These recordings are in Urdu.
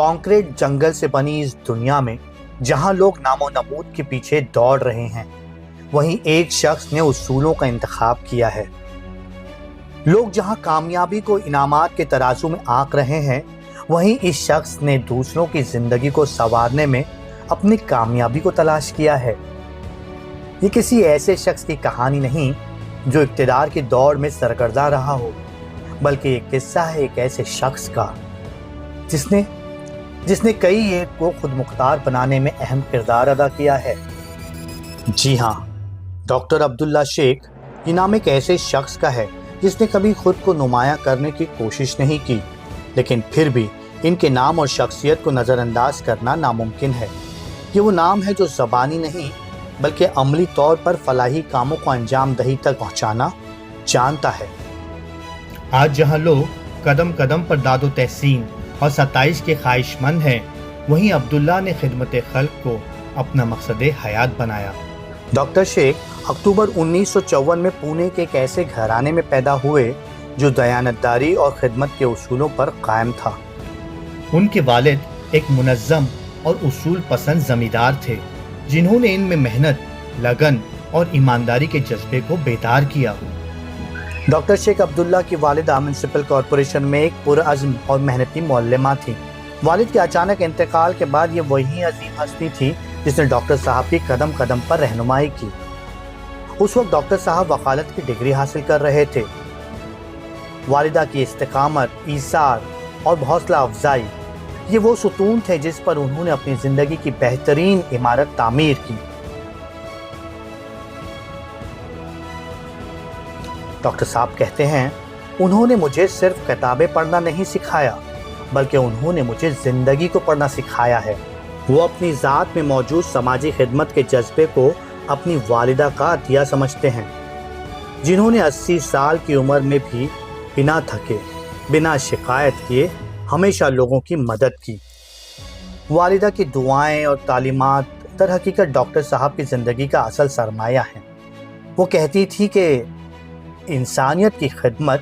کانکریٹ جنگل سے بنی اس دنیا میں جہاں لوگ نام و نمود کے پیچھے دوڑ رہے ہیں، وہیں ایک شخص نے اصولوں کا انتخاب کیا ہے۔ لوگ جہاں کامیابی کو انعامات کے ترازو میں آنک رہے ہیں، وہیں اس شخص نے دوسروں کی زندگی کو سنوارنے میں اپنی کامیابی کو تلاش کیا ہے۔ یہ کسی ایسے شخص کی کہانی نہیں جو اقتدار کی دوڑ میں سرگردہ رہا ہو، بلکہ یہ قصہ ہے ایک ایسے شخص کا جس نے کئی ایک کو خود مختار بنانے میں اہم کردار ادا کیا ہے۔ جی ہاں، ڈاکٹر عبداللہ شیخ یہ نام ایک ایسے شخص کا ہے جس نے کبھی خود کو نمایاں کرنے کی کوشش نہیں کی، لیکن پھر بھی ان کے نام اور شخصیت کو نظر انداز کرنا ناممکن ہے۔ یہ وہ نام ہے جو زبانی نہیں بلکہ عملی طور پر فلاحی کاموں کو انجام دہی تک پہنچانا جانتا ہے۔ آج جہاں لوگ قدم قدم پر داد و تحسین اور ستائش کے خواہش مند ہیں، وہیں عبداللہ نے خدمت خلق کو اپنا مقصد حیات بنایا۔ ڈاکٹر شیخ اکتوبر 1954 میں پونے کے ایک ایسے گھرانے میں پیدا ہوئے جو دیانتداری اور خدمت کے اصولوں پر قائم تھا۔ ان کے والد ایک منظم اور اصول پسند زمیندار تھے جنہوں نے ان میں محنت، لگن اور ایمانداری کے جذبے کو بیدار کیا۔ ڈاکٹر شیخ عبداللہ کی والدہ میونسپل کارپوریشن میں ایک پرعزم اور محنتی معلمہ تھی۔ والد کے اچانک انتقال کے بعد یہ وہی عظیم ہستی تھی جس نے ڈاکٹر صاحب کی قدم قدم پر رہنمائی کی۔ اس وقت ڈاکٹر صاحب وکالت کی ڈگری حاصل کر رہے تھے۔ والدہ کی استقامت، ایثار اور حوصلہ افزائی یہ وہ ستون تھے جس پر انہوں نے اپنی زندگی کی بہترین عمارت تعمیر کی۔ ڈاکٹر صاحب کہتے ہیں، انہوں نے مجھے صرف کتابیں پڑھنا نہیں سکھایا بلکہ انہوں نے مجھے زندگی کو پڑھنا سکھایا ہے۔ وہ اپنی ذات میں موجود سماجی خدمت کے جذبے کو اپنی والدہ کا عطیہ سمجھتے ہیں، جنہوں نے 80 سال کی عمر میں بھی بنا تھکے، بنا شکایت کیے ہمیشہ لوگوں کی مدد کی۔ والدہ کی دعائیں اور تعلیمات در حقیقت ڈاکٹر صاحب کی زندگی کا اصل سرمایہ ہیں۔ وہ کہتی تھی کہ انسانیت کی خدمت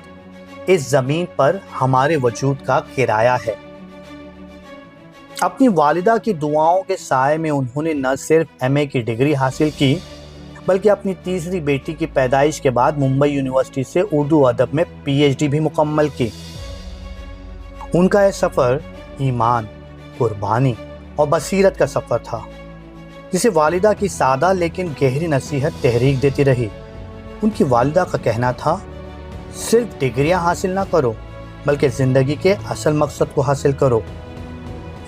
اس زمین پر ہمارے وجود کا کرایہ ہے۔ اپنی والدہ کی دعاؤں کے سائے میں انہوں نے نہ صرف ایم.اے کی ڈگری حاصل کی بلکہ اپنی تیسری بیٹی کی پیدائش کے بعد ممبئی یونیورسٹی سے اردو ادب میں پی ایچ ڈی بھی مکمل کی۔ ان کا یہ سفر ایمان، قربانی اور بصیرت کا سفر تھا، جسے والدہ کی سادہ لیکن گہری نصیحت تحریک دیتی رہی۔ ان کی والدہ کا کہنا تھا، صرف ڈگریاں حاصل نہ کرو بلکہ زندگی کے اصل مقصد کو حاصل کرو۔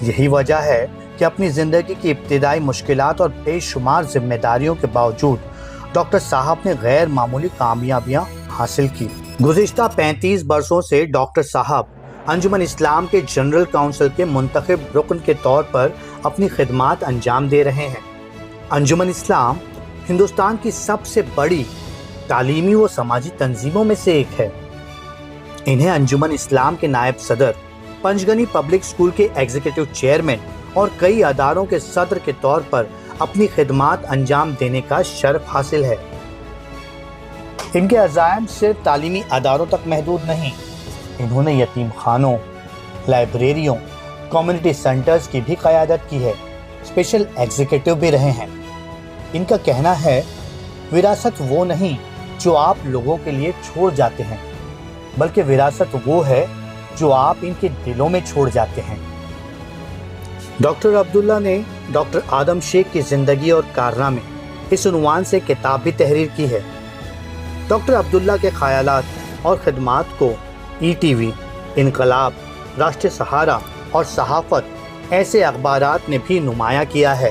یہی وجہ ہے کہ اپنی زندگی کی ابتدائی مشکلات اور بے شمار ذمہ داریوں کے باوجود ڈاکٹر صاحب نے غیر معمولی کامیابیاں حاصل کی۔ گزشتہ 35 برسوں سے ڈاکٹر صاحب انجمن اسلام کے جنرل کونسل کے منتخب رکن کے طور پر اپنی خدمات انجام دے رہے ہیں۔ انجمن اسلام ہندوستان کی سب سے بڑی تعلیمی و سماجی تنظیموں میں سے ایک ہے۔ انہیں انجمن اسلام کے نائب صدر، پنجگنی پبلک اسکول کے ایگزیکٹو چیئرمین اور کئی اداروں کے صدر کے طور پر اپنی خدمات انجام دینے کا شرف حاصل ہے۔ ان کے عزائم صرف تعلیمی اداروں تک محدود نہیں، انہوں نے یتیم خانوں، لائبریریوں، کمیونٹی سینٹرز کی بھی قیادت کی ہے، اسپیشل ایگزیکٹو بھی رہے ہیں۔ ان کا کہنا ہے، وراثت وہ نہیں جو آپ لوگوں کے لیے چھوڑ جاتے ہیں بلکہ وراثت وہ ہے جو آپ ان کے دلوں میں چھوڑ جاتے ہیں۔ ڈاکٹر عبداللہ نے ڈاکٹر آدم شیخ کی زندگی اور کارنامے اس عنوان سے کتاب بھی تحریر کی ہے۔ ڈاکٹر عبداللہ کے خیالات اور خدمات کو ای ٹی وی، انقلاب، راشٹر سہارا اور صحافت ایسے اخبارات نے بھی نمایاں کیا ہے۔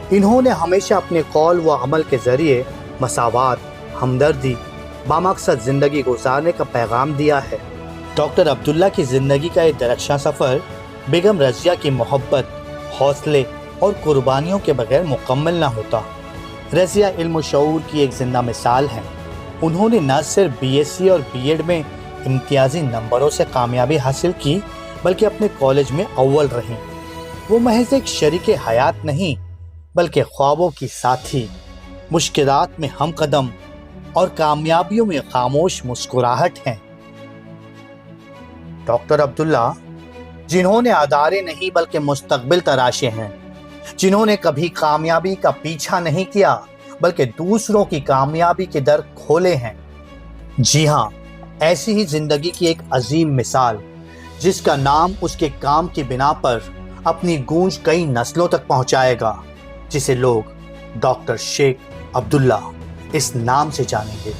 انہوں نے ہمیشہ اپنے قول و عمل کے ذریعے مساوات، ہمدردی، بامقصد زندگی گزارنے کا پیغام دیا ہے۔ ڈاکٹر عبداللہ کی زندگی کا یہ درخشاں سفر بیگم رضیہ کی محبت، حوصلے اور قربانیوں کے بغیر مکمل نہ ہوتا۔ رضیہ علم و شعور کی ایک زندہ مثال ہیں۔ انہوں نے نہ صرف بی ایس سی اور بی ایڈ میں امتیازی نمبروں سے کامیابی حاصل کی بلکہ اپنے کالج میں اول رہیں۔ وہ محض ایک شریک حیات نہیں بلکہ خوابوں کی ساتھی، مشکلات میں ہم قدم اور کامیابیوں میں خاموش مسکراہٹ ہیں۔ ڈاکٹر عبداللہ جنہوں نے ادارے نہیں بلکہ مستقبل تراشے ہیں، جنہوں نے کبھی کامیابی کا پیچھا نہیں کیا بلکہ دوسروں کی کامیابی کے در کھولے ہیں۔ جی ہاں، ایسی ہی زندگی کی ایک عظیم مثال، جس کا نام اس کے کام کی بنا پر اپنی گونج کئی نسلوں تک پہنچائے گا، جسے لوگ ڈاکٹر شیخ عبداللہ اس نام سے جانیں گے۔